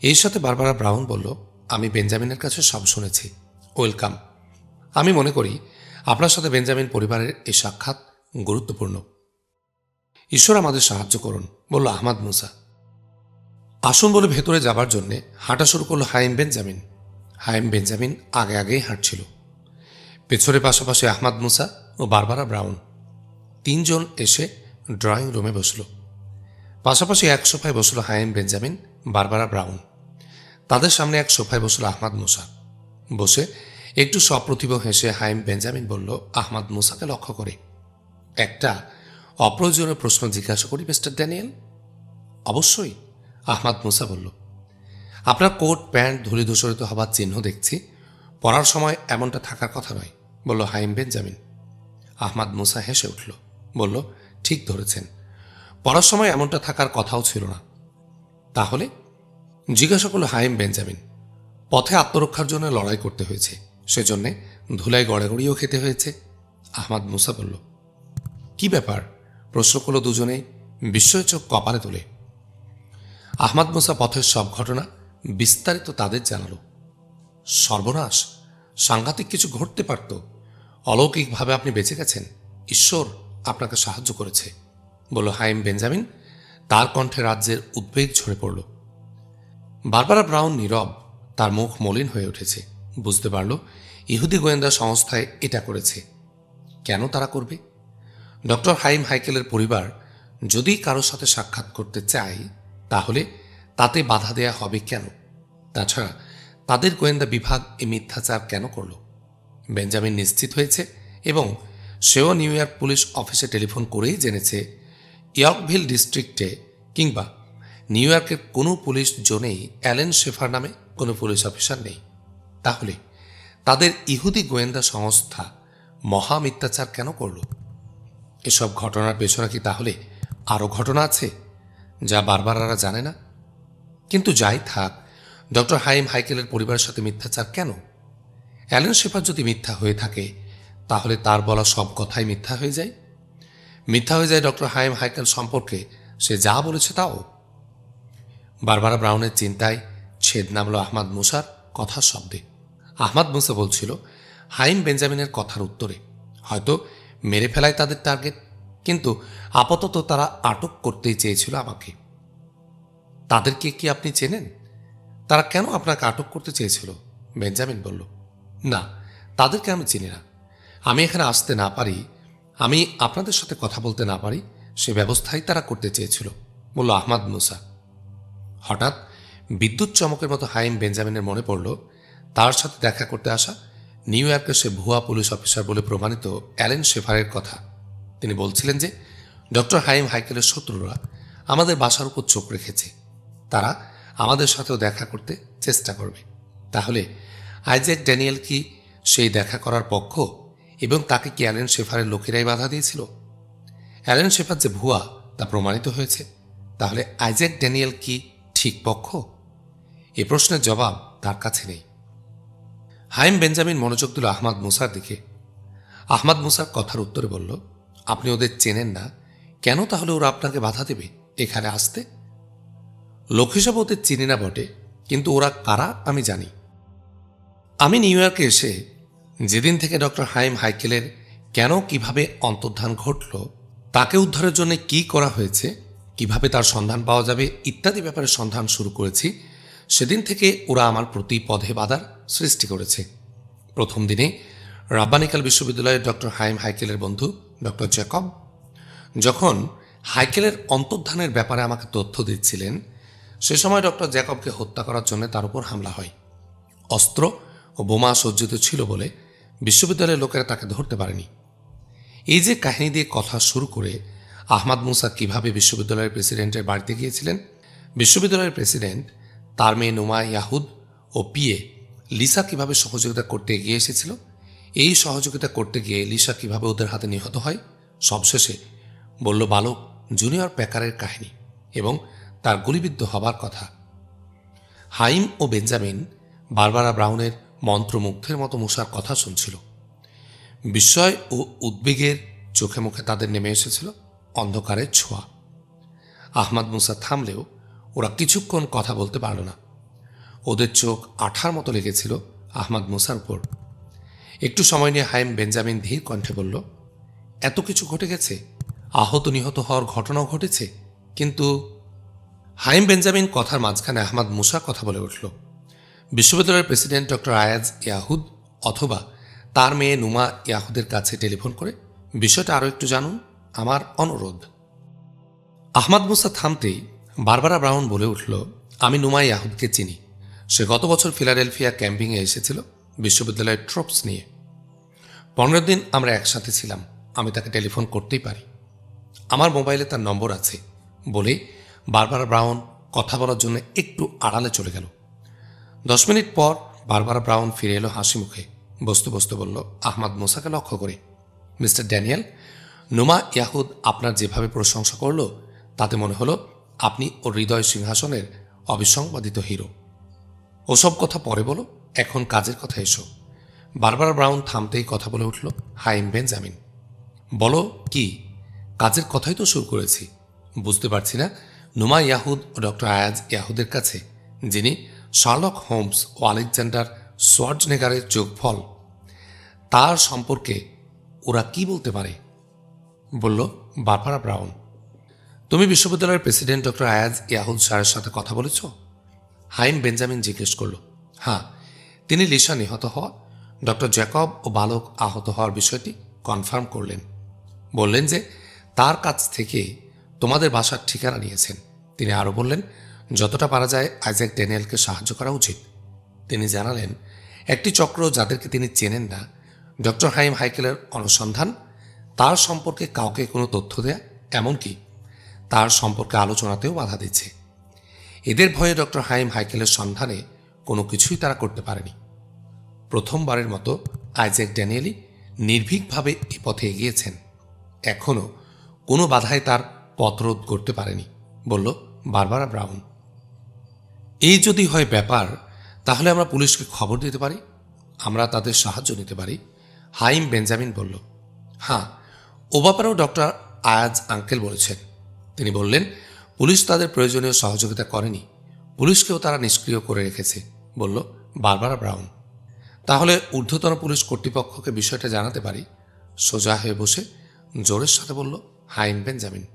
এর সাথে বারবারা ব্রাউন বলল, আমি বেঞ্জামিনের কাছে সব শুনেছি। ওয়েলকাম। আমি মনে করি আপনার সাথে বেঞ্জামিন পরিবারের এই সাক্ষাৎ গুরুত্বপূর্ণ। ঈশ্বর আমাদের সাহায্য করুন, বলল আহমাদ মুসা। আসুন বলে ভেতরে যাবার জন্য হাঁটা শুরু করল হাইম বেঞ্জামিন। হাইম বেঞ্জামিন আগে আগেই হাঁটছিল। পেছনের পাশাপাশি আহমাদ মুসা ও বারবারা ব্রাউন। তিনজন এসে ড্রয়িং রুমে বসল। পাশাপাশি এক সোফায় বসল হাইম বেঞ্জামিন, বারবারা ব্রাউন। তাদের সামনে এক সোফায় বসল আহমাদ মুসা। বসে একটু সপ্রতিভ হেসে হাইম বেঞ্জামিন বলল আহমাদ মুসাকে লক্ষ্য করে, একটা অপ্রয়োজনীয় প্রশ্ন জিজ্ঞাসা করি মিস্টার ড্যানিয়েল। অবশ্যই, আহমাদ মুসা বলল। আপনার কোট প্যান্ট ধূলি ধূসরিত হবার চিহ্ন দেখছি। পড়ার সময় এমনটা থাকার কথা নয়, বলল হাইম বেঞ্জামিন। আহমাদ মুসা হেসে উঠল, বলল, ঠিক ধরেছেন, পড়ার সময় এমনটা থাকার কথাও ছিল না। তাহলে? জিজ্ঞাসা করল হাইম বেঞ্জামিন। পথে আত্মরক্ষার জন্য লড়াই করতে হয়েছে, সেজন্যে ধুলায় গড়াগড়িও খেতে হয়েছে। আহমাদ মুসা বলল। কি ব্যাপার? প্রশ্ন করল দুজনেই, বিস্ময়ে চোখ কপালে তোলে। আহমাদ মুসা পথের সব ঘটনা বিস্তারিত তাদের জানাল। সর্বনাশ, সাংঘাতিক কিছু ঘটতে পারত। অলৌকিকভাবে আপনি বেঁচে গেছেন, ঈশ্বর আপনাকে সাহায্য করেছে, বলল হাইম বেঞ্জামিন। তার কণ্ঠে রাজ্যের উদ্বেগ ঝরে পড়ল। বারবারা ব্রাউন নীরব, তার মুখ মলিন হয়ে উঠেছে। বুঝতে পারল ইহুদি গোয়েন্দা সংস্থায় এটা করেছে। কেন তারা করবে? ডক্টর হাইম হাইকেলের পরিবার যদি কারোর সাথে সাক্ষাৎ করতে চায় তাহলে তাতে বাধা দেয়া হবে কেন? তাছাড়া তাদের গোয়েন্দা বিভাগ এ মিথ্যাচার কেন করল? বেঞ্জামিন নিশ্চিত হয়েছে এবং সেও নিউ ইয়র্ক পুলিশ অফিসে টেলিফোন করেই জেনেছে ইয়র্কভিল ডিস্ট্রিক্টে কিংবা নিউ ইয়র্কের কোনো পুলিশ জোনেই অ্যালেন শেফার নামে কোনো পুলিশ অফিসার নেই। তাহলে তাদের ইহুদি গোয়েন্দা সংস্থা মহা মিথ্যাচার কেন করল? এসব ঘটনার পেছনে কি তাহলে আরও ঘটনা আছে যা বারবারারা জানে না? কিন্তু যাই থাক, ডক্টর হাইম হাইকেলের পরিবারের সাথে মিথ্যাচার কেন? অ্যালেন শেফার যদি মিথ্যা হয়ে থাকে তাহলে তার বলা সব কথাই মিথ্যা হয়ে যায়। মিথ্যা হয়ে যায় ডক্টর হাইম হাইকেল সম্পর্কে সে যা বলেছে তাও। বারবারা ব্রাউনের চিন্তায় ছেদ নামল আহমাদ মুসার কথার শব্দে। আহমাদ মুসা বলছিল হাইম বেঞ্জামিনের কথার উত্তরে, হয়তো মেরে ফেলায় তাদের টার্গেট, কিন্তু আপাতত তারা আটক করতেই চেয়েছিল আমাকে। তাদেরকে কি আপনি চেনেন? তারা কেন আপনাকে আটক করতে চেয়েছিল? বেঞ্জামিন বলল। না, তাদেরকে আমি চিনি না। আমি এখানে আসতে না পারি, আমি আপনাদের সাথে কথা বলতে না পারি, সে ব্যবস্থাই তারা করতে চেয়েছিল, বলল আহমাদ মুসা। হঠাৎ বিদ্যুৎ চমকের মতো হাইম বেঞ্জামিনের মনে পড়ল তার সাথে দেখা করতে আসা নিউ ইয়র্কের সে ভুয়া পুলিশ অফিসার বলে প্রমাণিত অ্যালেন শেফারের কথা। তিনি বলছিলেন যে ডক্টর হাইম হাইকেলের শত্রুরা আমাদের বাসার উপর চোখ রেখেছে, তারা আমাদের সাথেও দেখা করতে চেষ্টা করবে। তাহলে আইজ্যাক ড্যানিয়েল কি সেই দেখা করার পক্ষ এবং তাকে কি অ্যালেন শেফারের লোকেরাই বাধা দিয়েছিল? অ্যালেন শেফার যে ভুয়া তা প্রমাণিত হয়েছে, তাহলে আইজ্যাক ড্যানিয়েল কি ঠিক পক্ষ? এ প্রশ্নের জবাব তার কাছে নেই। হাইম বেঞ্জামিন মনোযোগ দিল আহমাদ মুসার দিকে। আহমাদ মুসার কথার উত্তরে বলল, আপনি ওদের চেনেন না, কেন তাহলে ওরা আপনাকে বাধা দেবে এখানে আসতে? লোক হিসাবে ওদের চিনি না বটে, কিন্তু ওরা কারা আমি জানি। আমি নিউ ইয়র্কে এসে যেদিন থেকে ডক্টর হাইম হাইকেলের কেন কিভাবে অন্তর্ধান ঘটল, তাকে উদ্ধারের জন্য কি করা হয়েছে, কিভাবে তার সন্ধান পাওয়া যাবে ইত্যাদি ব্যাপারে সন্ধান শুরু করেছি, সেদিন থেকে ওরা আমার প্রতি পদে বাধার সৃষ্টি করেছে। প্রথম দিনে রাব্বানিকাল বিশ্ববিদ্যালয়ের ডক্টর হাইম হাইকেলের বন্ধু ডক্টর জ্যাকব যখন হাইকেলের অন্তর্ধানের ব্যাপারে আমাকে তথ্য দিচ্ছিলেন, সে সময় ডক্টর জ্যাকবকে হত্যা করার জন্য তার উপর হামলা হয়। অস্ত্র ও বোমা সজ্জিত ছিল বলে বিশ্ববিদ্যালয়ের লোকেরা তাকে ধরতে পারেনি। এই যে কাহিনী দিয়ে কথা শুরু করে আহমাদ মুসা কিভাবে বিশ্ববিদ্যালয়ের প্রেসিডেন্টের বাড়িতে গিয়েছিলেন, বিশ্ববিদ্যালয়ের প্রেসিডেন্ট তার মেয়ে নোমা ইয়াহুদ ও পিএ লিসা কিভাবে সহযোগিতা করতে এগিয়ে এসেছিল, এই সহযোগিতা করতে গিয়ে লিসা কিভাবে ওদের হাতে নিহত হয়, সবশেষে বলল বালক জুনিয়র প্যাকারের কাহিনী এবং তার গুলিবিদ্ধ হবার কথা। হাইম ও বেঞ্জামিন বারবারা ব্রাউনের মন্ত্রমুগ্ধের মতো মুসার কথা শুনছিল। বিস্ময় ও উদ্বেগের চোখে মুখে তাদের নেমে এসেছিল অন্ধকারের ছোঁয়া। আহমাদ মুসা থামলেও ওরা কিছুক্ষণ কথা বলতে পারল না। ওদের চোখ আঠার মতো লেগেছিল আহমাদ মুসার উপর। একটু সময় নিয়ে হাইম বেঞ্জামিন ধীর কণ্ঠে বলল, এত কিছু ঘটে গেছে, আহত নিহত হওয়ার ঘটনাও ঘটেছে, কিন্তু হাইম বেঞ্জামিন কথার মাঝখানে আহমাদ মুসা কথা বলে উঠল, বিশ্ববিদ্যালয়ের প্রেসিডেন্ট ডক্টর আয়াজ ইয়াহুদ অথবা তার মেয়ে নুমা ইয়াহুদের কাছে টেলিফোন করে বিষয়টা আরও একটু জানুন, আমার অনুরোধ। আহমাদ মুসা থামতেই বারবারা ব্রাউন বলে উঠল, আমি নুমা ইয়াহুদকে চিনি। সে গত বছর ফিলাডেলফিয়া ক্যাম্পিংয়ে এসেছিল বিশ্ববিদ্যালয়ের ট্রুপস নিয়ে। 15 দিন আমরা একসাথে ছিলাম, আমি তাকে টেলিফোন করতেই পারি, আমার মোবাইলে তার নম্বর আছে বলে বারবারা ব্রাউন কথা বলার জন্য একটু আড়ালে চলে গেল। 10 মিনিট পর বারবারা ব্রাউন ফিরে এলো হাসি মুখে। বসতে বসতে বলল আহমাদ মুসাকে লক্ষ্য করে, মিস্টার ড্যানিয়েল, নুমা ইয়াহুদ আপনার যেভাবে প্রশংসা করল তাতে মনে হলো আপনি ওর হৃদয় সিংহাসনের অবিসংবাদিত হিরো। ওসব কথা পরে বলো, এখন কাজের কথা এসো। বারবারা ব্রাউন থামতেই কথা বলে উঠল হাইম বেঞ্জামিন। বলো কি? কাজের কথাই তো শুরু করেছি। বুঝতে পারছি না নুমা ইয়াহুদ ও ডক্টর আয়াজ ইয়াহুদের কাছে, যিনি শার্লক হোমস ও আলেকজান্ডার সোয়ার্জনেগারের যোগফল, তার সম্পর্কে ওরা কি বলতে পারে? বলল বারবারা ব্রাউন। তুমি বিশ্ববিদ্যালয়ের প্রেসিডেন্ট ডক্টর আয়াজ ইয়াহুদ স্যারের সাথে কথা বলেছ? হাইম বেঞ্জামিন জিজ্ঞেস করল। হ্যাঁ, তিনি লিসা নিহত হওয়া, ডক্টর জ্যাকব ও বালক আহত হওয়ার বিষয়টি কনফার্ম করলেন। বললেন যে তার কাছ থেকে তোমাদের বাসার ঠিকানা নিয়েছেন। তিনি আরও বললেন যতটা পারা যায় আইজ্যাক ড্যানিয়েলকে সাহায্য করা উচিত। তিনি জানালেন একটি চক্র, যাদেরকে তিনি চেনেন না, ডক্টর হাইম হাইকেলের অনুসন্ধান, তার সম্পর্কে কাউকে কোনো তথ্য দেয়া, এমনকি তার সম্পর্কে আলোচনাতেও বাধা দিচ্ছে। এদের ভয়ে ডক্টর হাইম হাইকেলের সন্ধানে কোনো কিছুই তারা করতে পারেনি। প্রথমবারের মতো আইজ্যাক ড্যানিয়েলই নির্ভীকভাবে এ পথে এগিয়েছেন। এখনও কোনো বাধাই তার পথরোধ করতে পারেনি, বলল বারবারা ব্রাউন। এই যদি হয় ব্যাপার, তাহলে আমরা পুলিশকে খবর দিতে পারি, আমরা তাদের সাহায্য নিতে পারি, হাইম বেঞ্জামিন বলল। হ্যাঁ, ও ব্যাপারেও ডক্টর আয়াজ আঙ্কেল বলেছেন। তিনি বললেন পুলিশ তাদের প্রয়োজনীয় সহযোগিতা করেনি, পুলিশকেও তারা নিষ্ক্রিয় করে রেখেছে, বলল বারবারা ব্রাউন। তাহলে ঊর্ধ্বতন পুলিশ কর্তৃপক্ষকে বিষয়টা জানাতে পারি, সোজা হয়ে বসে জোরের সাথে বলল হাইম বেঞ্জামিন।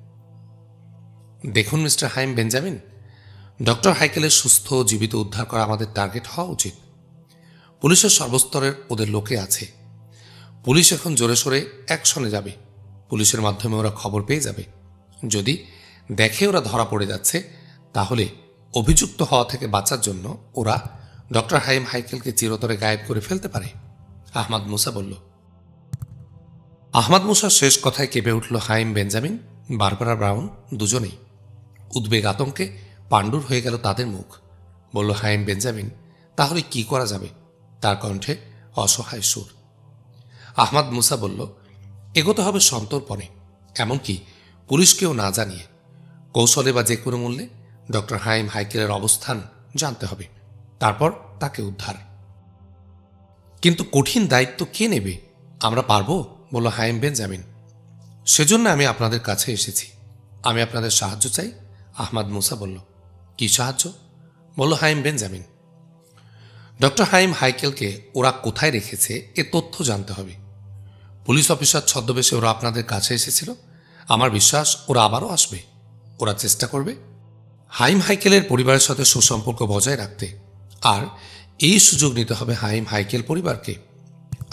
দেখুন মিস্টার হাইম বেঞ্জামিন, ডক্টর হাইকেলের সুস্থ জীবিত উদ্ধার করা আমাদের টার্গেট হওয়া উচিত। পুলিশের সর্বস্তরের ওদের লোকে আছে। পুলিশ এখন জোরে সোরে অ্যাকশনে যাবে। পুলিশের মাধ্যমে ওরা খবর পেয়ে যাবে। যদি দেখে ওরা ধরা পড়ে যাচ্ছে, তাহলে অভিযুক্ত হওয়া থেকে বাঁচার জন্য ওরা ডক্টর হাইম হাইকেলকে চিরতরে গায়েব করে ফেলতে পারে, আহমাদ মুসা বলল। আহমাদ মুসার শেষ কথায় কেঁপে উঠল হাইম বেঞ্জামিন, বারবারা ব্রাউন দুজনেই। উদ্বেগ আতঙ্কে পাণ্ডুর হয়ে গেল তাদের মুখ। বলল হাইম বেঞ্জামিন, তাহলে কি করা যাবে? তার কণ্ঠে অসহায় সুর। আহমাদ মুসা বলল, এগোতে হবে সন্তর্পণে, এমনকি পুলিশকেও না জানিয়ে, কৌশলে বা যে কোনো মূল্যে ডক্টর হাইম হাইকেলের অবস্থান জানতে হবে, তারপর তাকে উদ্ধার। কিন্তু কঠিন দায়িত্ব কে নেবে? আমরা পারবো, বলল হাইম বেঞ্জামিন। সেজন্য আমি আপনাদের কাছে এসেছি। আমি আপনাদের সাহায্য চাই, আহমাদ মুসা বলল। কি সাহায্য? বলল হাইম বেঞ্জামিন। ডক্টর হাইম হাইকেলকে ওরা কোথায় রেখেছে এ তথ্য জানতে হবে। পুলিশ অফিসার ছদ্মবেশে ওরা আপনাদের কাছে এসেছিল। আমার বিশ্বাস ওরা আবারও আসবে। ওরা চেষ্টা করবে হাইম হাইকেলের পরিবারের সাথে সুসম্পর্ক বজায় রাখতে, আর এই সুযোগ নিতে হবে হাইম হাইকেল পরিবারকে,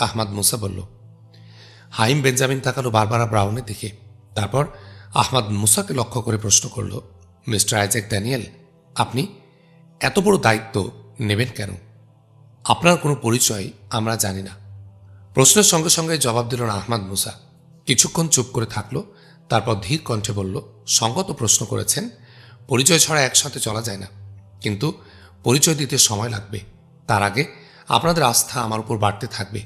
আহমাদ মুসা বলল। হাইম বেঞ্জামিন তাকালো বারবারা ব্রাউনের দিকে, তারপর আহমাদ মুসাকে লক্ষ্য করে প্রশ্ন করল, মিস্টার আইজ্যাক ড্যানিয়েল, আপনি এত বড় দায়িত্ব নেবেন কেন? আপনার কোনো পরিচয় আমরা জানি না। প্রশ্নের সঙ্গে সঙ্গে জবাব দিল না আহমাদ মুসা। কিছুক্ষণ চুপ করে থাকলো, তারপর ধীর কণ্ঠে বলল, সঙ্গত প্রশ্ন করেছেন, পরিচয় ছাড়া একসাথে চলা যায় না, কিন্তু পরিচয় দিতে সময় লাগবে। তার আগে আপনাদের আস্থা আমার উপর বাড়তে থাকবে।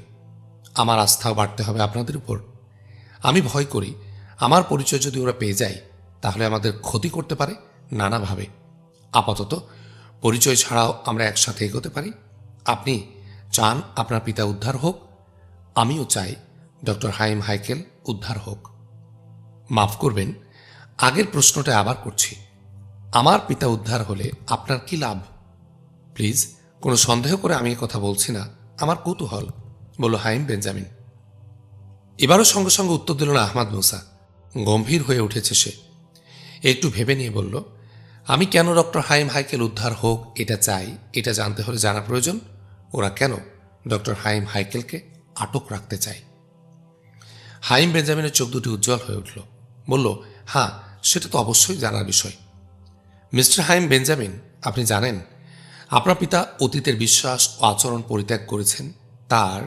আমার আস্থাও বাড়তে হবে আপনাদের উপর। আমি ভয় করি আমার পরিচয় যদি ওরা পেয়ে যায়, তাহলে আমাদের ক্ষতি করতে পারে নানাভাবে। আপাতত পরিচয় ছাড়াও আমরা একসাথে এগোতে পারি। আপনি চান আপনার পিতা উদ্ধার হোক, আমিও চাই ডক্টর হাইম হাইকেল উদ্ধার হোক। মাফ করবেন, আগের প্রশ্নটা আবার করছি। আমার পিতা উদ্ধার হলে আপনার কি লাভ? প্লিজ, কোনো সন্দেহ করে আমি কথা বলছি না, আমার কৌতূহল, বলল হাইম বেঞ্জামিন। এবারও সঙ্গে সঙ্গে উত্তর দিল না আহমাদ মুসা। গম্ভীর হয়ে উঠেছে সে। একটু ভেবে নিয়ে বলল, আমি কেন ডক্টর হাইম হাইকেল উদ্ধার হোক এটা চাই, এটা জানতে হলে জানা প্রয়োজন ওরা কেন ডক্টর হাইম হাইকেলকে আটক রাখতে চায়। হাইম বেঞ্জামিনের চোখ দুটি উজ্জ্বল হয়ে উঠল। বলল, হ্যাঁ, সেটা তো অবশ্যই জানার বিষয়। মিস্টার হাইম বেঞ্জামিন, আপনি জানেন আপনার পিতা অতীতের বিশ্বাস ও আচরণ পরিত্যাগ করেছেন। তার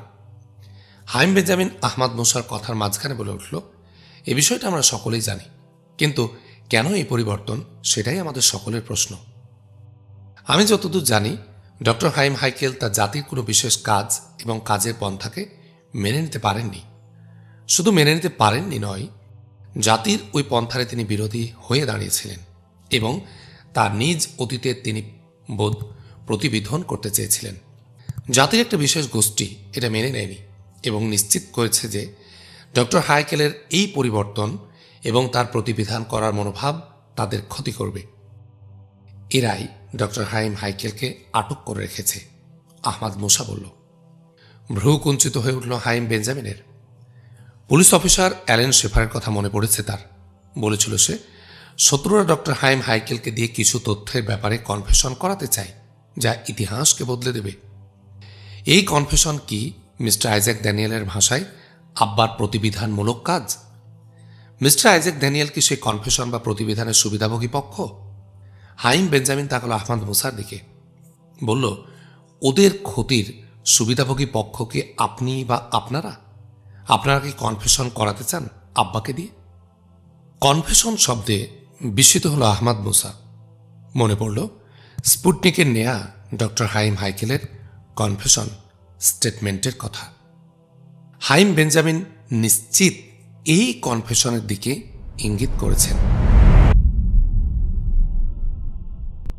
হাইম বেঞ্জামিন আহমাদ মুসার কথার মাঝখানে বলে উঠল, এ বিষয়টা আমরা সকলেই জানি, কিন্তু কেন এই পরিবর্তন, সেটাই আমাদের সকলের প্রশ্ন। আমি যতদূর জানি, ডক্টর হাইম হাইকেল তার জাতির কোনো বিশেষ কাজ এবং কাজের পন্থাকে মেনে নিতে পারেননি। শুধু মেনে নিতে পারেননি নয়, জাতির ওই পন্থারে তিনি বিরোধী হয়ে দাঁড়িয়েছিলেন এবং তার নিজ অতীতে তিনি বোধ প্রতিবিধান করতে চেয়েছিলেন। জাতির একটা বিশেষ গোষ্ঠী এটা মেনে নেয়নি এবং নিশ্চিত করেছে যে ডক্টর হাইকেলের এই পরিবর্তন এবং তার প্রতিবিধান করার মনোভাব তাদের ক্ষতি করবে। এরাই ডক্টর হাইম হাইকেলকে আটক করে রেখেছে, আহমাদ মুসা বলল। ভ্রু কুঞ্চিত হয়ে উঠল হাইম বেঞ্জামিনের। পুলিশ অফিসার অ্যালেন শেফারের কথা মনে পড়েছে তার। বলেছিল সে শত্রুরা ডক্টর হাইম হাইকেলকে দিয়ে কিছু তথ্যের ব্যাপারে কনফেশন করাতে চায়, যা ইতিহাসকে বদলে দেবে। এই কনফেশন কি মিস্টার আইজ্যাক ড্যানিয়েলের ভাষায় আব্বার প্রতিবিধানমূলক কাজ? মিস্টার আইজ্যাক ড্যানিয়েল কি সেই কনফেশন বা প্রতিবিধানের সুবিধাভোগী পক্ষ? হাইম বেঞ্জামিন তাকাল আহমাদ মুসার দিকে, বলল, ওদের ক্ষতির সুবিধাভোগী পক্ষ কি আপনি বা আপনারা? আপনারা কি কনফেশন করাতে চান আব্বাকে দিয়ে? কনফেশন শব্দে বিস্মিত হল আহমাদ মুসা। মনে পড়ল স্পুটনিকের নেয়া ডক্টর হাইম হাইকেলের কনফেশন স্টেটমেন্টের কথা। হাইম বেঞ্জামিন নিশ্চিত এই কনফেশনের দিকে ইঙ্গিত করেছেন।